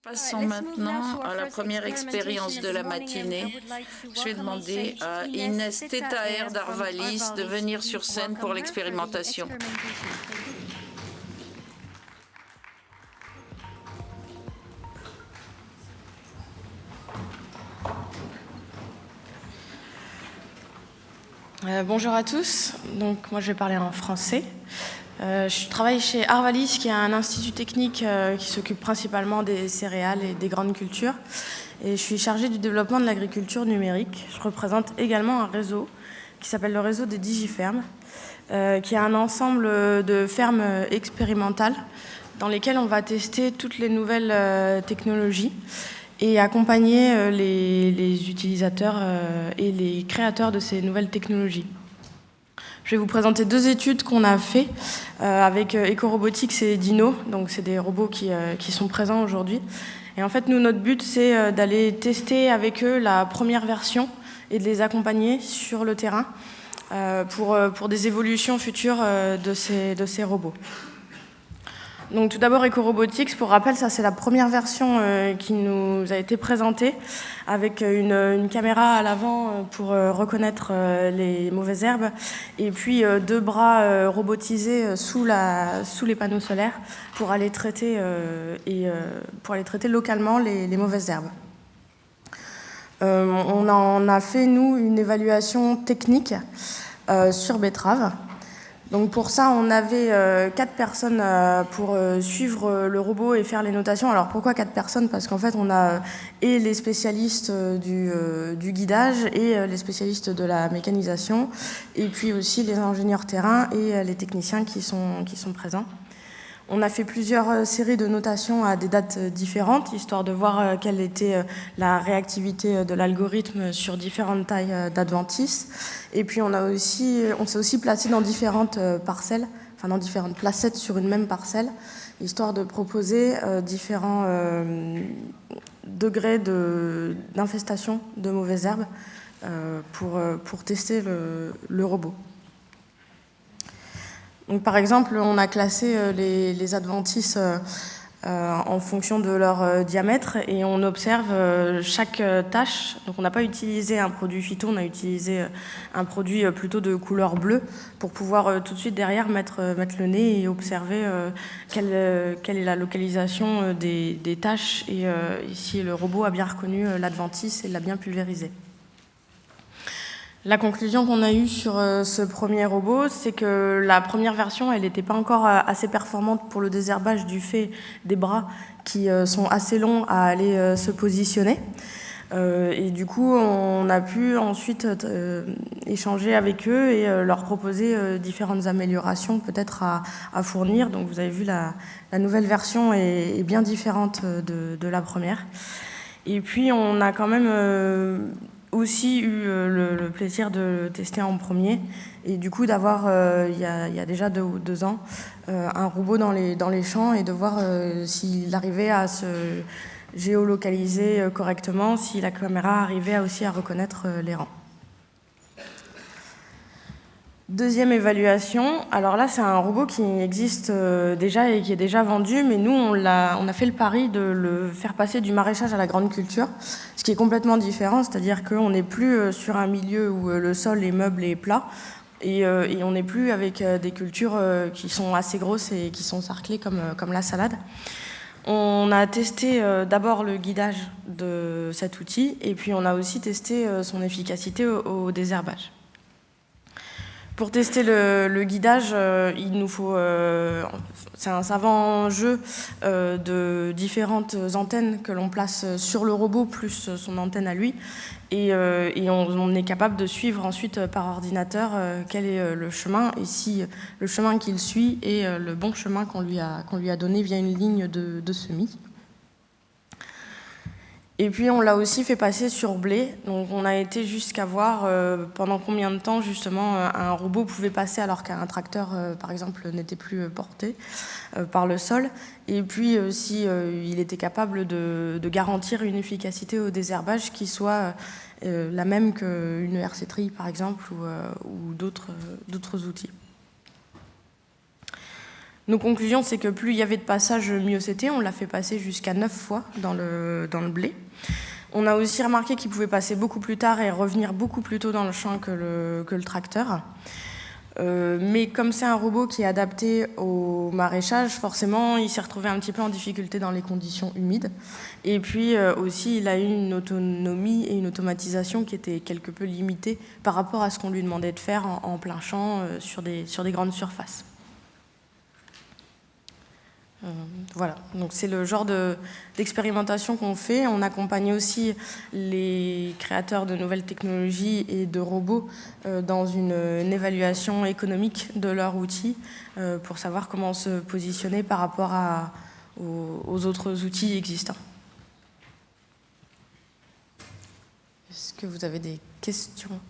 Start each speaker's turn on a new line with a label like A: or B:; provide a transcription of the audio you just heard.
A: Passons maintenant à la première expérience de la matinée. Je vais demander à Inès Tetaer d'Arvalis de venir sur scène pour l'expérimentation.
B: Bonjour à tous, donc moi je vais parler en français. Je travaille chez Arvalis, qui est un institut technique qui s'occupe principalement des céréales et des grandes cultures. Et je suis chargée du développement de l'agriculture numérique. Je représente également un réseau qui s'appelle le réseau des Digifermes, qui est un ensemble de fermes expérimentales dans lesquelles on va tester toutes les nouvelles technologies et accompagner les utilisateurs et les créateurs de ces nouvelles technologies. Je vais vous présenter deux études qu'on a fait avec Ecorobotics et Dino, donc c'est des robots qui sont présents aujourd'hui. Et en fait, nous, notre but, c'est d'aller tester avec eux la première version et de les accompagner sur le terrain pour des évolutions futures de ces robots. Donc tout d'abord Ecorobotics, pour rappel, ça c'est la première version qui nous a été présentée avec une caméra à l'avant pour reconnaître les mauvaises herbes et puis deux bras robotisés sous les panneaux solaires pour aller traiter localement les mauvaises herbes. On en a fait nous une évaluation technique sur betterave. Donc pour ça, on avait 4 personnes pour suivre le robot et faire les notations. Alors pourquoi 4 personnes? Parce qu'en fait, on a et les spécialistes du guidage et les spécialistes de la mécanisation, et puis aussi les ingénieurs terrain et les techniciens qui sont présents. On a fait plusieurs séries de notations à des dates différentes, histoire de voir quelle était la réactivité de l'algorithme sur différentes tailles d'adventices. Et puis on s'est aussi placé dans différentes parcelles, enfin dans différentes placettes sur une même parcelle, histoire de proposer différents degrés d'infestation de mauvaises herbes pour tester le robot. Donc, par exemple, on a classé les adventices en fonction de leur diamètre et on observe chaque tâche. Donc on n'a pas utilisé un produit phyto, on a utilisé un produit plutôt de couleur bleue pour pouvoir tout de suite derrière mettre le nez et observer quelle est la localisation des tâches et si le robot a bien reconnu l'adventice et l'a bien pulvérisé. La conclusion qu'on a eue sur ce premier robot, c'est que la première version, elle n'était pas encore assez performante pour le désherbage du fait des bras qui sont assez longs à aller se positionner. Et du coup, on a pu ensuite échanger avec eux et leur proposer différentes améliorations peut-être à fournir. Donc vous avez vu, la nouvelle version est bien différente de la première. Et puis on a quand même aussi eu le plaisir de tester en premier et du coup d'avoir, il y a déjà 2 ans, un robot dans les champs et de voir s'il arrivait à se géolocaliser correctement, si la caméra arrivait aussi à reconnaître les rangs. Deuxième évaluation, alors là c'est un robot qui existe déjà et qui est déjà vendu, mais nous on a fait le pari de le faire passer du maraîchage à la grande culture, ce qui est complètement différent, c'est-à-dire qu'on n'est plus sur un milieu où le sol, les meubles est plat, et on n'est plus avec des cultures qui sont assez grosses et qui sont sarclées comme la salade. On a testé d'abord le guidage de cet outil, et puis on a aussi testé son efficacité au désherbage. Pour tester le guidage, il nous faut, c'est un savant jeu de différentes antennes que l'on place sur le robot, plus son antenne à lui. Et on est capable de suivre ensuite par ordinateur quel est le chemin, et si le chemin qu'il suit est le bon chemin qu'on lui a donné via une ligne de semis. Et puis on l'a aussi fait passer sur blé, donc on a été jusqu'à voir pendant combien de temps justement un robot pouvait passer alors qu'un tracteur par exemple n'était plus porté par le sol, et puis si il était capable de garantir une efficacité au désherbage qui soit la même qu'une herseterie par exemple ou d'autres outils. Nos conclusions, c'est que plus il y avait de passages, mieux c'était. On l'a fait passer jusqu'à 9 fois dans le blé. On a aussi remarqué qu'il pouvait passer beaucoup plus tard et revenir beaucoup plus tôt dans le champ que le tracteur. Mais comme c'est un robot qui est adapté au maraîchage, forcément, il s'est retrouvé un petit peu en difficulté dans les conditions humides. Et puis aussi, il a eu une autonomie et une automatisation qui étaient quelque peu limitées par rapport à ce qu'on lui demandait de faire en plein champ sur des grandes surfaces. Voilà, donc c'est le genre d'expérimentation qu'on fait. On accompagne aussi les créateurs de nouvelles technologies et de robots dans une évaluation économique de leurs outils pour savoir comment se positionner par rapport aux autres outils existants. Est-ce que vous avez des questions ?